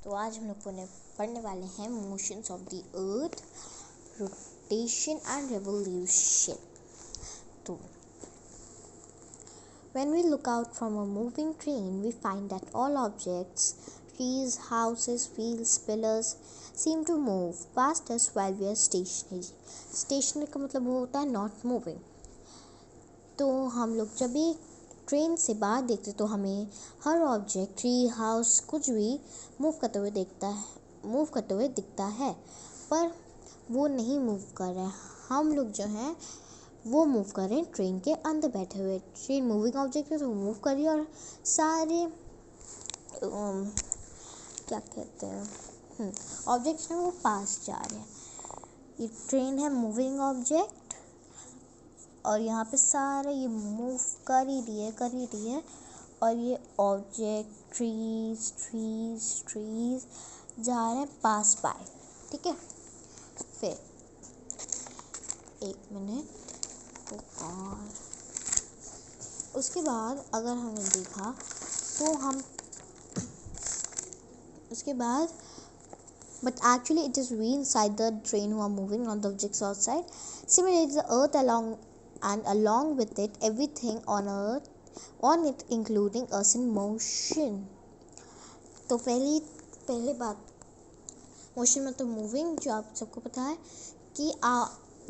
तो आज हम लोग पढ़ने वाले हैं motions of the earth, rotation and revolution. तो when we look out from a moving train, we find that all objects, trees, houses, wheels, pillars, seem to move past us while we are stationary. Stationary का मतलब वो होता है not moving. तो हम लोग जब भी ट्रेन से बाहर देखते तो हमें हर ऑब्जेक्ट, ट्री, हाउस, कुछ भी मूव करते हुए दिखता है, पर वो नहीं मूव कर रहे हैं। हम लोग जो हैं वो मूव कर रहे हैं ट्रेन के अंदर बैठे हुए। ट्रेन मूविंग ऑब्जेक्ट है तो वो मूव कर रही है और सारे क्या कहते हैं ऑब्जेक्ट्स हैं वो पास जा रहे हैं। ये ट्रेन है मूविंग ऑब्जेक्ट और यहाँ पे सारे ये मूव कर ही रही है और ये ऑब्जेक्ट ट्रीज जा रहे हैं पास बाय। ठीक है, फिर एक मिनट। और उसके बाद अगर हमने देखा तो हम उसके बाद but actually it is we inside the train who are moving, not the objects outside. Similarly, the earth along with it everything on it including us in motion. तो पहले बात, मोशन मतलब मूविंग, जो आप सबको पता है कि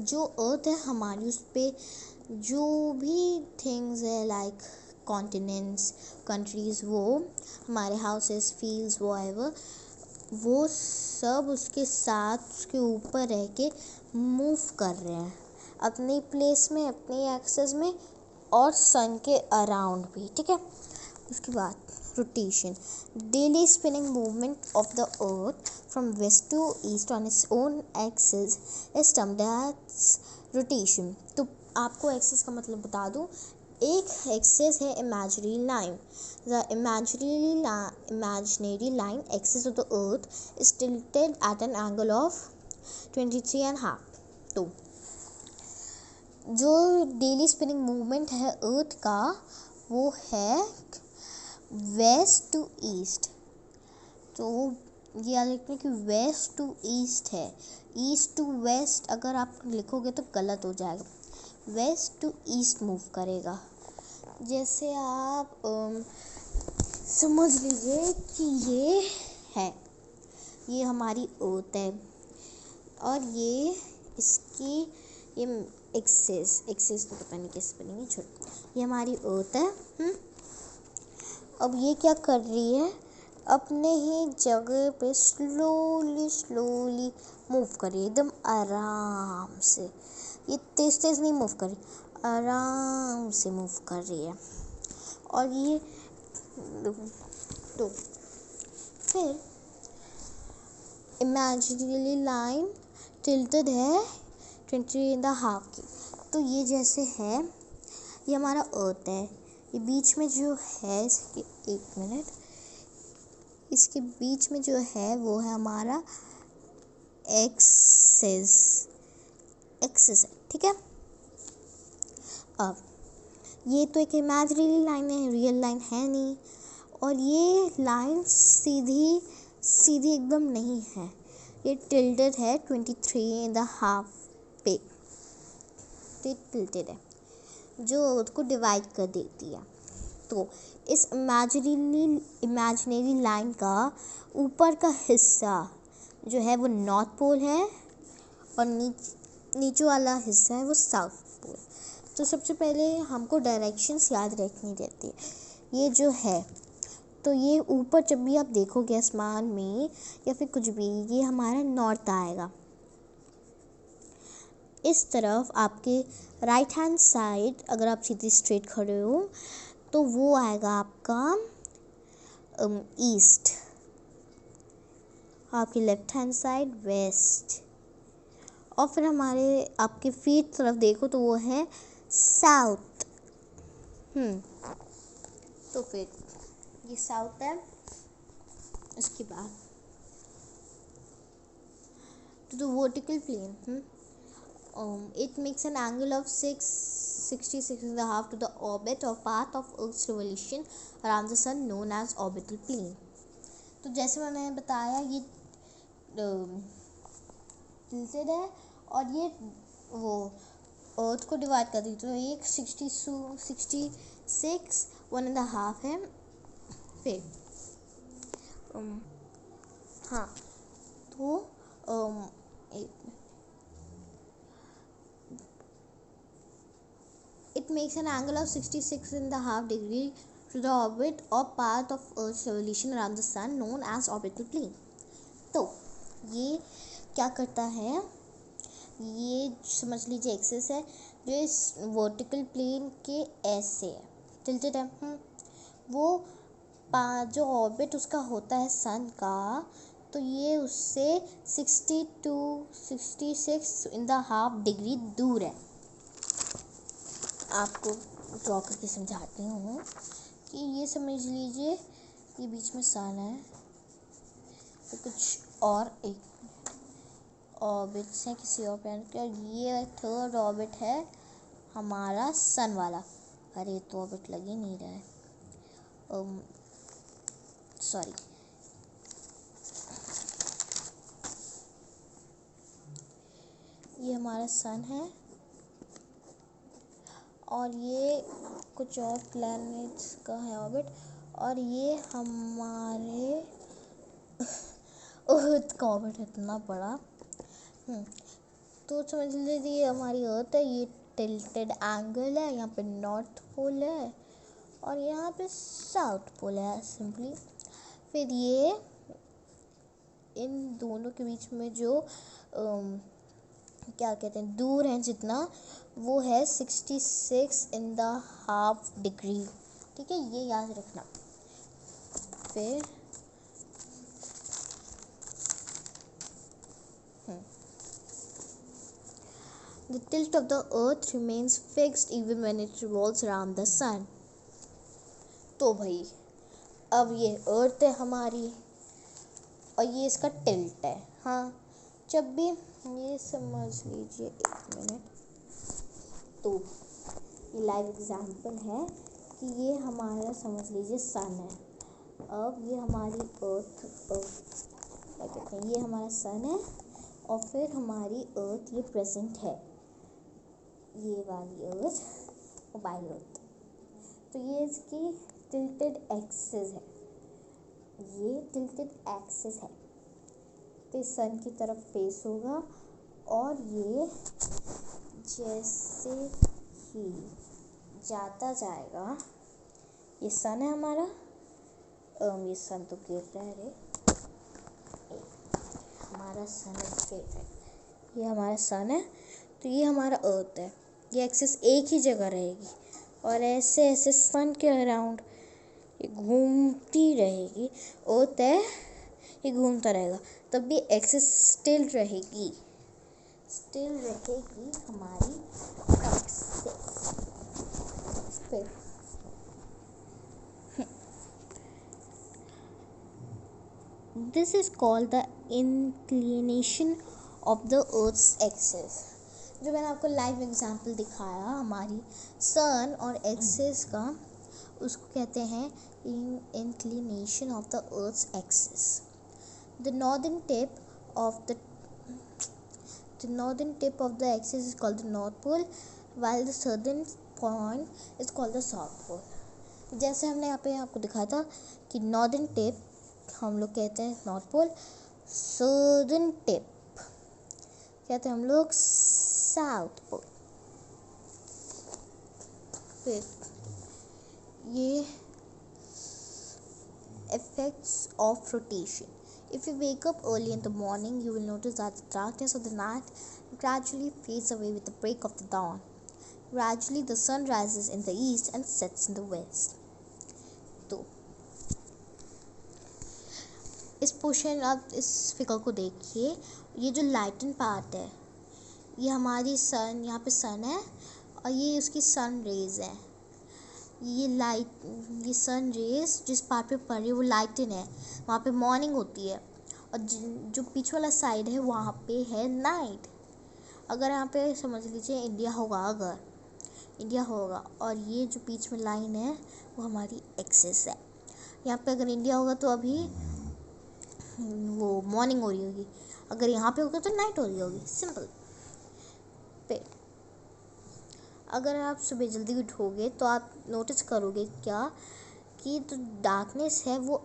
जो अर्थ है हमारी, उस पे जो भी थिंग्स है लाइक कॉन्टिनेंट्स, कंट्रीज, वो हमारे हाउसेस, फील्ड्स, वो सब उसके साथ उसके ऊपर रह के मूव कर रहे हैं अपनी प्लेस में, अपनी एक्सेस में और सन के अराउंड भी। ठीक है, उसके बाद rotation, daily spinning movement of the earth from west to east on its own axis is termed as rotation. तो आपको एक्सिस का मतलब बता दूं, एक एक्सिस है imaginary line. The imaginary line axis of the earth is tilted at an angle of 23.5. तो जो डेली स्पिनिंग मूवमेंट है अर्थ का वो है वेस्ट टू ईस्ट। तो ये याद रखना कि वेस्ट टू ईस्ट है, ईस्ट टू वेस्ट अगर आप लिखोगे तो गलत हो जाएगा। वेस्ट टू ईस्ट मूव करेगा। जैसे आप समझ लीजिए कि ये हमारी अर्थ है और ये एक्सेस तो पता नहीं कैसे बनेंगे, छोड़ो। ये हमारी अर्थ है। अब ये क्या कर रही है, अपने ही जगह पे स्लोली मूव कर रही है, एकदम आराम से। ये तेज नहीं मूव कर रही, आराम से मूव कर रही है। और ये तो फिर इमेजिनरी लाइन टिल्टेड है 23.5 की। तो ये जैसे है, ये हमारा अर्थ है, ये बीच में जो है इसके बीच में जो है वो है हमारा एक्सिस है। ठीक है, अब ये तो एक इमेजिनरी लाइन है, रियल लाइन है नहीं। और ये लाइन सीधी एकदम नहीं है, ये टिल्टेड है 23.5 पे। तो टिल्टेड है जो अर्थ को डिवाइड कर देती है। तो इस इमेजिनरी लाइन का ऊपर का हिस्सा जो है वो नॉर्थ पोल है और नीचे वाला हिस्सा है वो साउथ पोल। तो सबसे पहले हमको डायरेक्शंस याद रखनी रहती है। ये जो है, तो ये ऊपर जब भी आप देखोगे आसमान में या फिर कुछ भी, ये हमारा नॉर्थ आएगा। इस तरफ आपके राइट हैंड साइड अगर आप सीधी स्ट्रेट खड़े हो तो वो आएगा आपका ईस्ट, आपकी लेफ्ट हैंड साइड वेस्ट, और फिर आपके फीट तरफ देखो तो वो है साउथ। तो फिर ये साउथ है। उसके बाद तो vertical plane, it makes an angle of 66.5 to the orbit or path of Earth's revolution around the sun, known as orbital plane. तो जैसे मैंने बताया ये टिल्टेड है और ये वो अर्थ को डिवाइड कर दी, तो एक 66 1.5 है। फिर हाँ, तो it makes an angle of 66.5 degree to the orbit or path of Earth's revolution around the sun known as orbital plane. तो ये क्या करता है, ये समझ लीजिए एक्सिस है जो इस वर्टिकल प्लेन के ऐसे है, टिल्टेड है। वो जो ऑर्बिट उसका होता है सन का, तो ये उससे 66.5 डिग्री दूर है। आपको ड्रॉ करके समझाती हूँ कि ये समझ लीजिए ये बीच में सन है, तो कुछ और एक ऑर्बिट्स हैं किसी और प्लैनेट के, और ये थर्ड ऑर्बिट है हमारा सन वाला। अरे तो ऑर्बिट लग ही नहीं रहा है, सॉरी। ये हमारा सन है और ये कुछ और प्लैनेट्स का है ऑर्बिट, और ये हमारे अर्थ का ऑर्बिट इतना बड़ा। तो समझ लीजिए ये हमारी अर्थ है, ये टिल्टेड एंगल है, यहाँ पे नॉर्थ पोल है और यहाँ पे साउथ पोल है सिंपली। फिर ये इन दोनों के बीच में जो क्या कहते हैं दूर है जितना, वो है 66.5 डिग्री। ठीक है, ये याद रखना। फिर The tilt of the earth remains fixed even when it revolves around the sun. तो भाई अब ये अर्थ है हमारी और ये इसका टिल्ट है। हाँ, जब भी ये समझ लीजिए, एक मिनट, तो ये लाइव एग्जांपल है कि ये हमारा समझ लीजिए सन है। अब ये हमारी अर्थ क्या कहते हैं, ये हमारा सन है और फिर हमारी अर्थ ये प्रेजेंट है, ये वाली अर्थ मोबाइल अर्थ। तो ये इसकी टिल्टेड एक्सिस है, ये टिल्टेड एक्सिस है। तो सन की तरफ फेस होगा और ये जैसे ही जाता जाएगा, ये सन है हमारा, ये सन तो गिर रहा है रे, हमारा सन गिर रहा है, ये हमारा सन है, तो ये हमारा अर्थ है। ये एक्सिस एक ही जगह रहेगी और ऐसे ऐसे सन के अराउंड ये घूमती रहेगी। अर्थ है, ये घूमता रहेगा, तब भी एक्सिस स्टिल रहेगी हमारी axis. This is called the inclination of the earth's axis. जो मैंने आपको लाइव एग्जांपल दिखाया हमारी सन और एक्सिस का, उसको कहते हैं inclination of the earth's axis. The northern tip of the axis is called the North Pole, while the southern point is called the South Pole. जैसे हमने यहाँ पे आपको दिखाया था कि नॉर्दर्न टिप हम लोग कहते हैं नॉर्थ पोल, सदर्न टिप कहते हैं हम लोग साउथ पोल। फिर ये effects of rotation. If you wake up early in the morning, you will notice that the darkness of the night gradually fades away with the break of the dawn. Gradually, the sun rises in the east and sets in the west. तो इस portion, आप इस figure को देखिए, ये जो लाइटन part है, ये हमारी सन, यहाँ पे सन है और ये उसकी सन रेज है। ये सन रेज जिस पार्ट पे पड़ रही है वो लाइटन है, वहाँ पे मॉर्निंग होती है, और जो पीछे वाला साइड है वहाँ पे है नाइट। अगर यहाँ पे समझ लीजिए इंडिया होगा, अगर इंडिया होगा और ये जो बीच में लाइन है वो हमारी एक्सिस है। यहाँ पे अगर इंडिया होगा तो अभी वो मॉर्निंग हो रही होगी, अगर यहाँ पे होगा तो नाइट हो रही होगी, सिंपल। पे अगर आप सुबह जल्दी उठोगे तो आप नोटिस करोगे क्या कि जो डार्कनेस है वो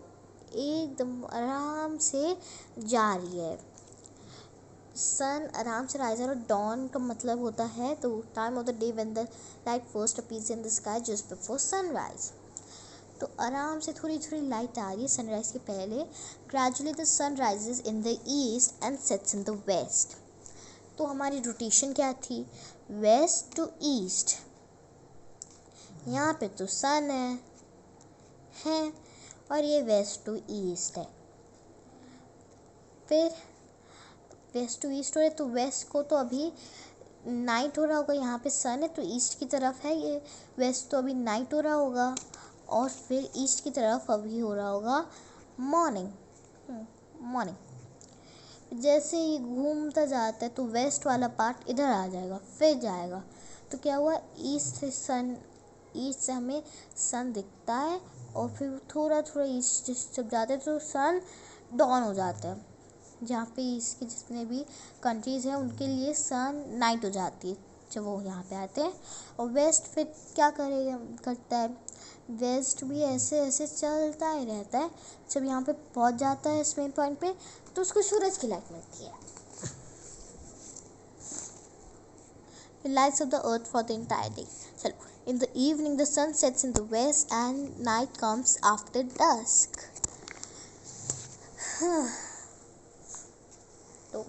एकदम आराम से जा रही है। सन आराम से राइज और डॉन का मतलब होता है the time of the day when the light first appears in the sky just before sunrise. तो आराम से थोड़ी थोड़ी लाइट आ रही है सनराइज के पहले। Gradually the sun rises in the east and sets in the west. तो हमारी रोटेशन क्या थी, वेस्ट टू ईस्ट। यहाँ पे तो सन है और ये वेस्ट टू ईस्ट है। फिर वेस्ट टू ईस्ट हो रहा है तो वेस्ट को तो अभी नाइट हो रहा होगा, यहाँ पे सन है तो ईस्ट की तरफ है, ये वेस्ट तो अभी नाइट हो रहा होगा और फिर ईस्ट की तरफ अभी हो रहा होगा मॉर्निंग। जैसे ही घूमता जाता है तो वेस्ट वाला पार्ट इधर आ जाएगा, फिर जाएगा तो क्या हुआ, ईस्ट से हमें सन दिखता है और फिर थोड़ा थोड़ा ईस्ट जब जाते हैं तो सन डॉन हो जाता है। जहाँ पे ईस्ट के जितने भी कंट्रीज़ हैं उनके लिए सन नाइट हो जाती है जब वो यहाँ पे आते हैं। और वेस्ट फिर क्या करता है, वेस्ट भी ऐसे ऐसे चलता ही रहता है, जब यहाँ पे पहुँच जाता है इस मेन पॉइंट पे तो उसको सूरज की लाइट मिलती है, lights of the earth for the entire day. चलो, in the evening the sun sets in the west and night comes after dusk. तो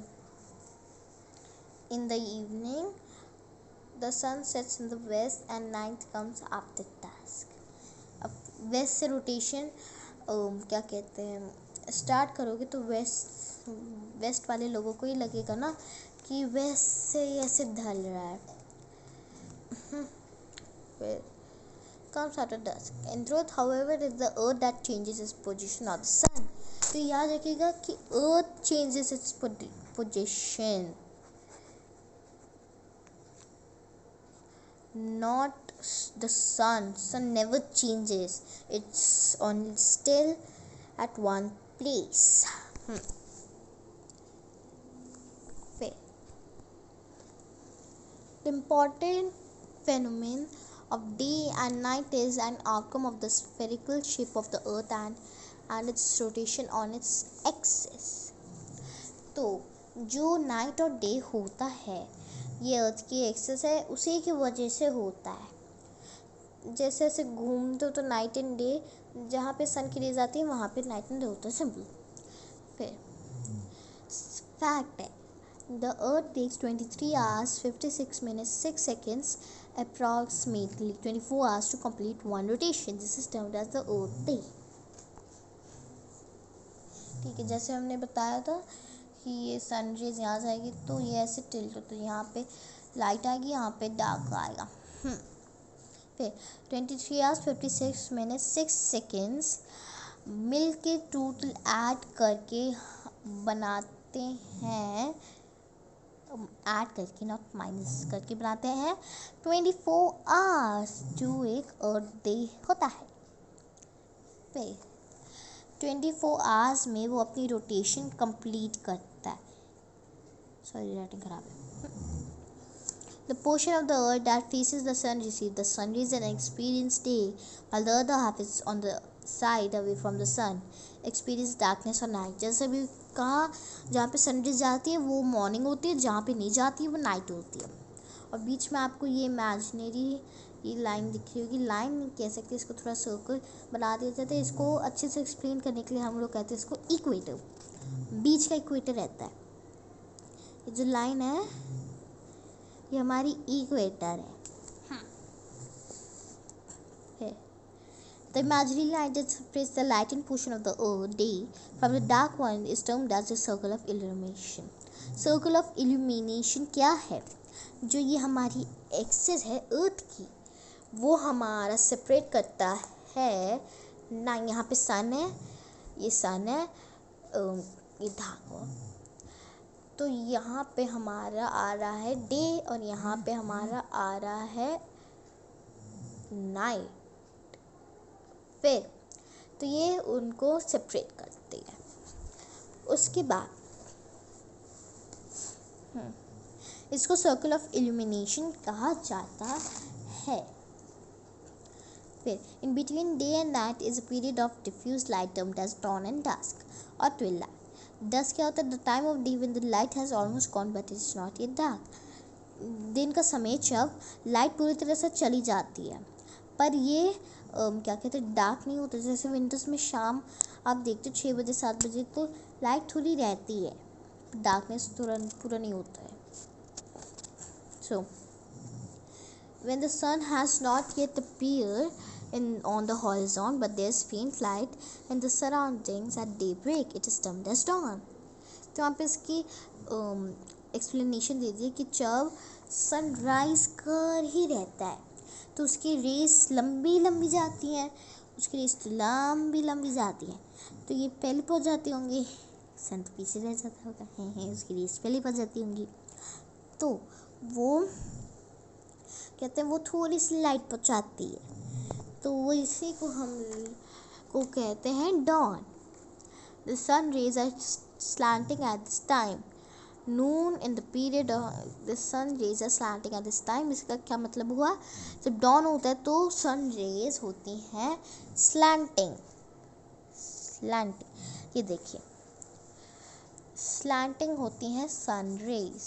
in the evening the sun sets in the west and night comes after dusk. अब waste से rotation क्या कहते हैं start करोगे तो waste वाले लोगों को ही लगेगा ना कि वेस्ट से ऐसे ढल रहा है। फिर comes after dusk. In truth, however, it is the earth that changes its position of the sun. तो याद रखिएगा कि earth changes its position, not the sun. Sun never changes, it's on still at one place. The important phenomenon of day and night is an outcome of the spherical shape of the earth and its rotation on its axis. तो जो night और day होता है ये अर्थ की axis है, उसी की वजह से होता है। जैसे ऐसे घूमते हो तो नाइट एंड डे, जहाँ पे सन की रेज आती है वहाँ पे नाइट एंड डे होता है, सिंपल। फिर फैक्ट है, the earth takes 23 hours 56 minutes 6 seconds approximately 24 hours to complete one rotation. This is termed as the earth day. ठीक है, जैसे हमने बताया था कि ये सन रेज यहाँ जाएगी तो ये ऐसे टिल्ट तो यहाँ पे लाइट आएगी, यहाँ पे डार्क आएगा। फिर 23 hours 56 minutes 6 seconds मिल के टोटल ऐड करके बनाते हैं, ऐड करके नॉट माइनस करके बनाते हैं 24 आवर्स जो एक अर्थ डे होता है। फिर 24 आवर्स में वो अपनी रोटेशन कंप्लीट करता है। सॉरी राइटिंग खराब है। The portion of the earth that faces the sun receives the sun rays and experience day, while the other half is on the side away from the sun experience darkness or night. जैसे भी कहा, जहाँ पे sunrise जाती है वो morning होती है, जहाँ पे नहीं जाती है वो नाइट होती है। और बीच में आपको ये इमेजिनरी ये लाइन दिख रही होगी, लाइन नहीं कह सकते इसको, थोड़ा सर्कल बना दिया जाता है। इसको अच्छे से एक्सप्लेन करने के लिए हम लोग कहते हैं इसको इक्वेटर, बीच का इक्वेटर रहता है। ये जो लाइन है ये हमारी इक्वेटर है। The imaginary line that separates the lightened portion of the earth day from the dark one is termed as the circle of illumination. Circle of illumination क्या है? जो ये हमारी एक्सिस है अर्थ की, वो हमारा सेपरेट करता है ना। यहाँ पे सन है, ये सन है, ये धागा, तो यहाँ पे हमारा आ रहा है डे और यहाँ पे हमारा आ रहा है नाइट। फिर तो ये उनको सेपरेट करती है। उसके बाद इसको सर्कल ऑफ इल्यूमिनेशन कहा जाता है। फिर in between day and night is a period of diffuse light termed as dawn and dusk और ट्विलाइट। डस्क क्या होता है? The time of day when the light has almost gone but it is not yet dark. दिन का समय जब light पूरी तरह से चली जाती है पर ये क्या कहते हैं, डार्क नहीं होता। जैसे विंटर्स में शाम आप देखते हो 6 बजे 7 बजे तो लाइट थोड़ी रहती है, डार्कनेस तुरंत पूरा नहीं होता है। सो when the sun has not yet appeared on the horizon but there's faint light in the surroundings at daybreak, it is termed as dawn। तो यहाँ पे इसकी एक्सप्लेनेशन दे दी कि जब सनराइज कर ही रहता है तो उसकी रेस लंबी लंबी जाती हैं, उसकी रेस तो लंबी लंबी जाती हैं, तो ये पहले पहुँच जाती होंगी, सन तो पीछे रह जाता होगा, है उसकी रेस पहले पहुँच जाती होंगी, तो वो कहते हैं वो थोड़ी सी लाइट पहुँचाती है, तो वो इसी को हम को कहते हैं dawn. The sun rays are slanting at this time, noon in the period of the sun rays are slanting at this time। इसका क्या मतलब हुआ? जब डॉन होता है तो सन रेज होती हैं स्लैंटिंग। ये देखिए स्लैंटिंग होती हैं सन रेज,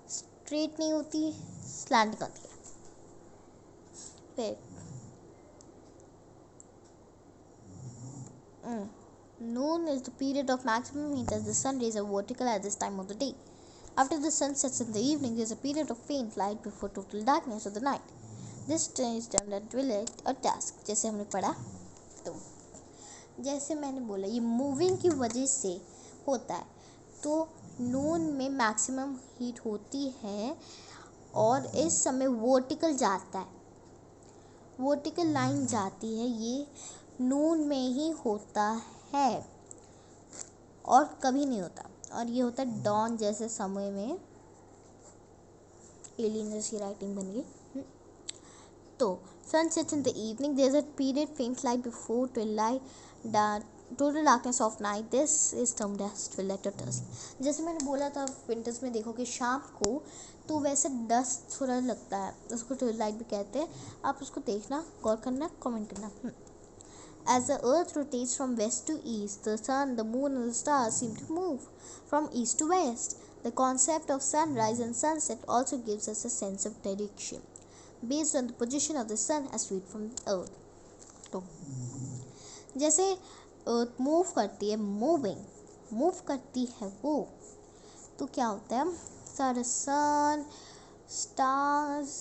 स्ट्रेट नहीं होती, स्लैंटिंग होती है। फिर noon is the period of maximum heat as the sun rays are vertical at this time of the day. After the sun sets in the evening, there is a period of faint light before total darkness of the night. This is termed as twilight or dusk। जैसे हमने पढ़ा, तो जैसे मैंने बोला ये moving की वजह से होता है, तो नून में मैक्सिमम हीट होती है और इस समय वर्टिकल जाता है, वर्टिकल लाइन जाती है, ये नून में ही होता है और कभी नहीं होता, और ये होता है डॉन जैसे समय में। एलियन जैसी राइटिंग बन गई। तो sun sets in the evening, there is a period faint light before twilight, total darkness of night, this is termed as twilight और डस्क। जैसे मैंने बोला था विंटर्स में देखो कि शाम को तो वैसे डस्ट थोड़ा लगता है, उसको ट्विलाइट भी कहते हैं। आप उसको देखना, गौर करना, कमेंट करना। As the earth rotates from west to east, the sun, the moon and the stars seem to move from east to west. The concept of sunrise and sunset also gives us a sense of direction based on the position of the sun as viewed from the earth. तो जैसे अर्थ move करती है, move करती है वो, तो क्या होता है, सारे सन, स्टार्स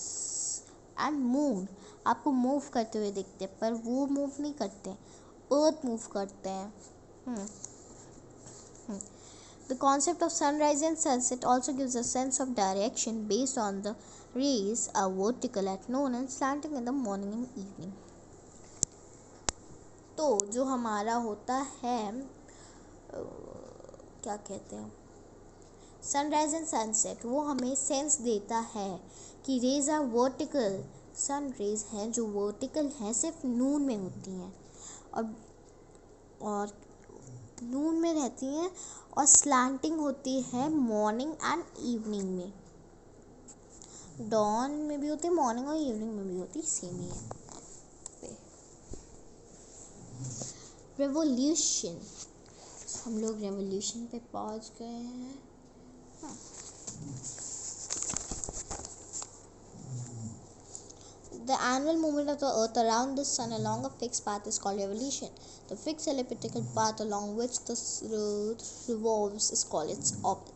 एंड मून आपको मूव करते हुए दिखते हैं, पर वो मूव नहीं करते, अर्थ मूव करते हैं। The concept of sunrise and sunset also gives a sense of direction based on the rays are vertical at noon and slanting in the morning and evening। तो जो हमारा होता है क्या कहते हैं, सनराइज एंड सनसेट, वो हमें सेंस देता है कि rays are vertical, sun rays हैं जो वर्टिकल हैं सिर्फ नून में होती हैं और नून में रहती हैं, और स्लैंटिंग होती है मॉर्निंग एंड इवनिंग में। डॉन में भी होती है, मॉर्निंग और इवनिंग में भी होती है, सेम ही है। रेवोल्यूशन, हम लोग रेवोल्यूशन पे पहुंच गए हैं। The annual movement of the earth around the sun along a fixed path is called revolution. The fixed elliptical path along which the earth revolves is called its orbit.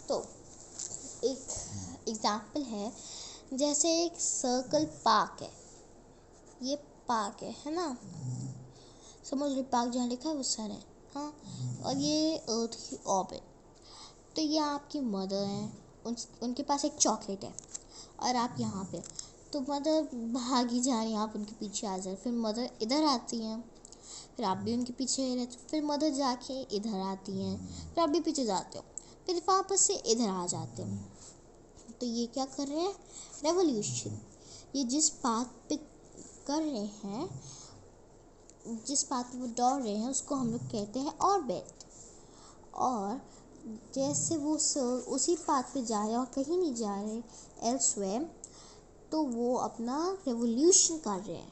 तो एक example है, जैसे एक circle park है, ये park है ना, समझ लो पार्क जहाँ लिखा है वो सन है, हाँ, और ये अर्थ की ऑर्बिट। तो ये आपकी मदर हैं, उनके पास एक चॉकलेट है और आप यहाँ पे, तो मदर भागी जा रही हैं, आप उनके पीछे आ जाए, फिर मदर इधर आती हैं, फिर आप भी उनके पीछे रहते, फिर मदर जाके इधर आती हैं, फिर आप भी पीछे जाते हो, फिर वापस से इधर आ जाते हैं। तो ये क्या कर रहे हैं, रेवोल्यूशन। ये जिस पाथ पे कर रहे हैं, जिस पाथ पे वो दौड़ रहे हैं, उसको हम लोग कहते हैं ऑर्बिट। और जैसे वो उसी पाथ पे जा रहे हैं और कहीं नहीं जा रहे एल्सवेयर, तो वो अपना रेवोल्यूशन कर रहे हैं।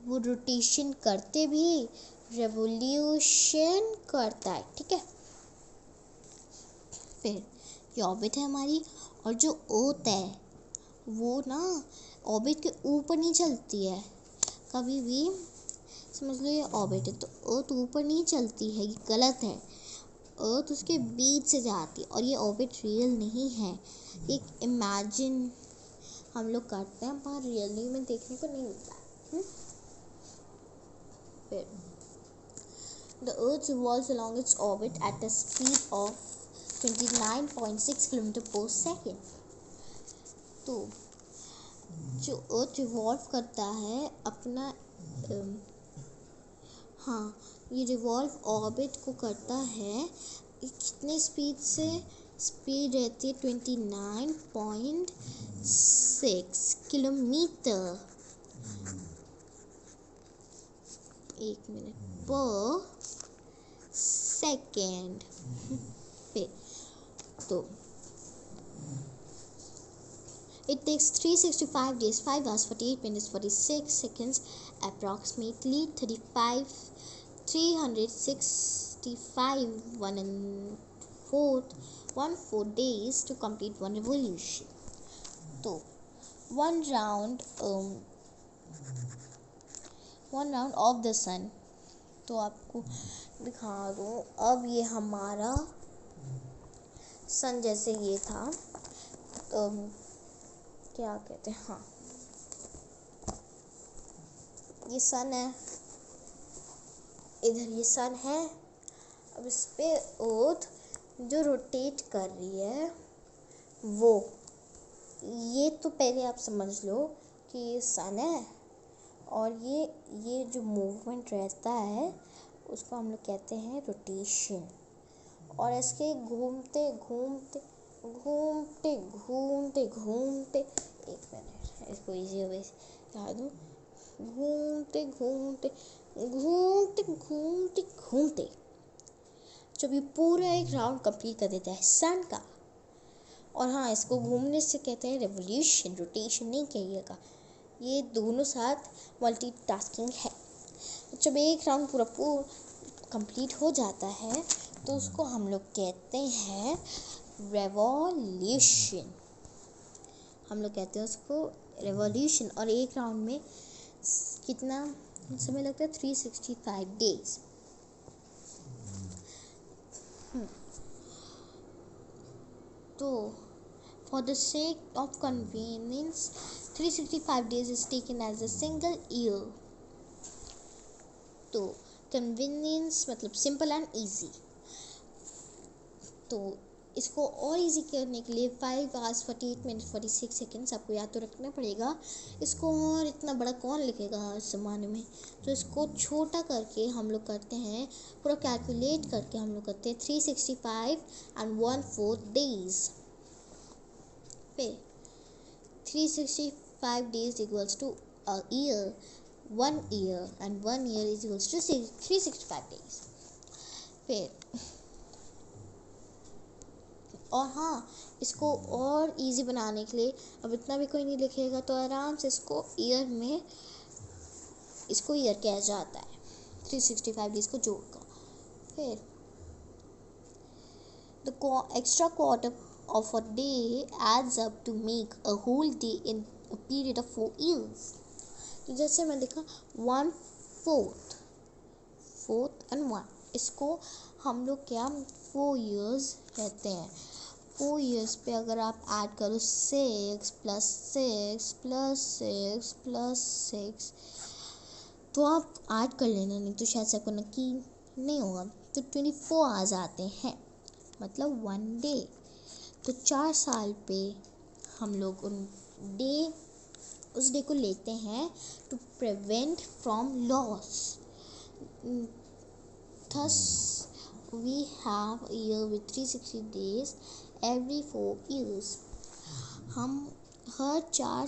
वो रोटेशन करते भी रेवोल्यूशन करता है, ठीक है। फिर ये ऑर्बिट है हमारी, और जो अर्थ है वो ना ऑर्बिट के ऊपर नहीं चलती है कभी भी। समझ लो ये ऑर्बिट है तो अर्थ ऊपर नहीं चलती है, ये गलत है। अर्थ उसके बीच से जाती है और ये ऑर्बिट रियल नहीं है, एक इमेजिन हम लोग करते हैं पर रियली में देखने को नहीं मिलता है। फिर the earth revolves along its orbit at a speed of 29.6 km per second। तो जो अर्थ रिवॉल्व करता है अपना हाँ, ये रिवॉल्व ऑर्बिट को करता है कितने स्पीड से? स्पीड रहती है 29.6 किलोमीटर, 1 मिनट पर सेकेंड। फिर तो it takes 365 days, 5 hours, 48 minutes, 46 seconds, approximately 365 1/4 days to complete one revolution। तो one round of the sun। तो आपको दिखा दूँ, अब ये हमारा सन जैसे ये था, क्या कहते हैं, हाँ ये सन है, इधर ये सन है। अब इस पे अर्थ जो रोटेट कर रही है वो, ये तो पहले आप समझ लो कि ये सन है, और ये जो मूवमेंट रहता है उसको हम लोग कहते हैं रोटेशन। और इसके घूमते घूमते घूमते घूमते घूमते, एक मिनट इसको इजी वे कहा दूँ, घूमते घूमते घूमते घूमते घूमते जब ये पूरा एक राउंड कंप्लीट कर देता है सन का, और हाँ इसको घूमने से कहते हैं रेवोल्यूशन, रोटेशन नहीं कहिएगा, ये दोनों साथ मल्टीटास्किंग है। जब एक राउंड पूरा कंप्लीट हो जाता है तो उसको हम लोग कहते हैं रेवोल्यूशन, हम लोग कहते हैं उसको रेवोल्यूशन। और एक राउंड में कितना समय लगता है? 365 डेज। तो for the sake of convenience 365 days is taken as a single year। तो कन्वीनियंस मतलब सिंपल एंड ईजी। तो इसको और इजी करने के लिए 5 hours 48 minutes 46 seconds आपको याद तो रखना पड़ेगा। इसको और इतना बड़ा कौन लिखेगा इस ज़माने में, तो इसको छोटा करके हम लोग करते हैं, पूरा कैलकुलेट करके हम लोग करते हैं 365 and 1/4 days। फिर 365 days equals to a year, 1 year and 1 year is equals to 365 days। फिर और हाँ, इसको और इजी बनाने के लिए, अब इतना भी कोई नहीं लिखेगा तो आराम से इसको ईयर में, इसको ईयर कहा जाता है 365 डेज को जोड़कर। फिर the extra quarter of a day adds up to make a whole day in a period of 4 years। तो जैसे मैं देखा 1/4 एंड 1, इसको हम लोग क्या 4 years कहते हैं। 4 years पे अगर आप ऐड करो 6 + 6 + 6 + 6, तो आप ऐड कर लेना, नहीं तो शायद से आपको नक्की नहीं होगा। तो 24 hours आते हैं, मतलब 1 day। तो 4 साल पे हम लोग उस डे को लेते हैं to prevent from loss. Thus we have a year with 360 days every 4 years। हम हर 4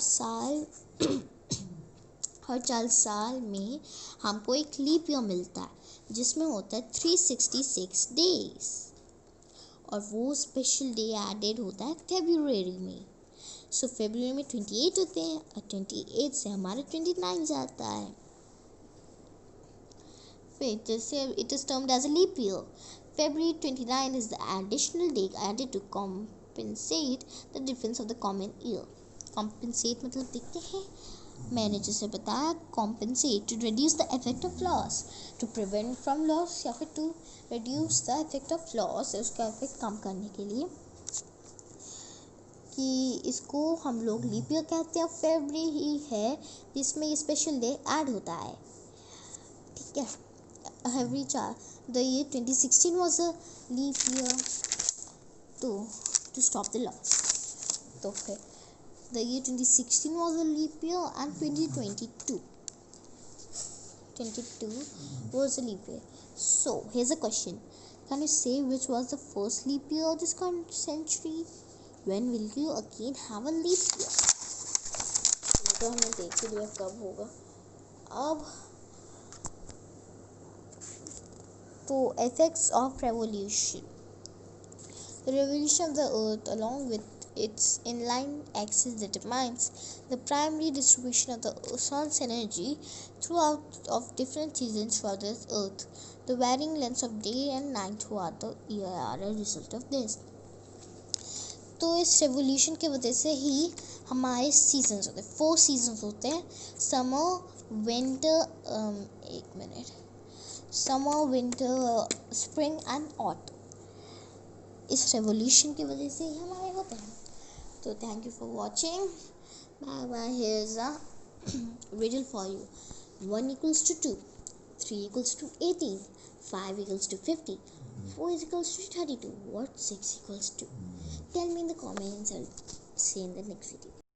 साल में हमको एक लीप ईयर मिलता है जिसमें होता है 366 days। और वो स्पेशल डे एडेड होता है फेब्रुअरी में। सो फेब्रुअरी में 28 होते हैं और 28 से हमारा 29 जाता है। फिर जैसे it is termed as a leap year. February 29 is the additional day added to compensate the difference of the common year. Compensate मतलब देखते हैं, मैंने जैसे बताया compensate to reduce the effect of loss, to prevent from loss या फिर to reduce the effect of loss, उसका effect कम करने के लिए, कि इसको हम लोग लीप ईयर कहते हैं। फरवरी ही है जिसमें ये स्पेशल डे ऐड होता है, ठीक है। एवरी चार the year 2016 was a leap year to stop the loss. तो फिर the year 2016 was a leap year and 2022 was a leap year. So here's a question, can you say which was the first leap year of this current century? When will you again have a leap year? तो हमने देख लिया कब होगा। अब तो effects of revolution. The revolution of the earth along with its inline axis determines the primary distribution of the sun's energy throughout of different seasons throughout the earth. The varying lengths of day and night throughout the year are a result of this. तो इस revolution की वजह से ही हमारे seasons होते हैं, 4 seasons होते हैं, summer winter spring and autumn. इस रेवोल्यूशन की वजह से ही हमारे होते हैं। तो thank you for watching, bye bye. Here is a riddle for you. 1 equals to 2, 3 equals to 18, 5 equals to 50, 4 is equals to 32. What 6 equals to? Tell me in the comments. I'll see you in the next video.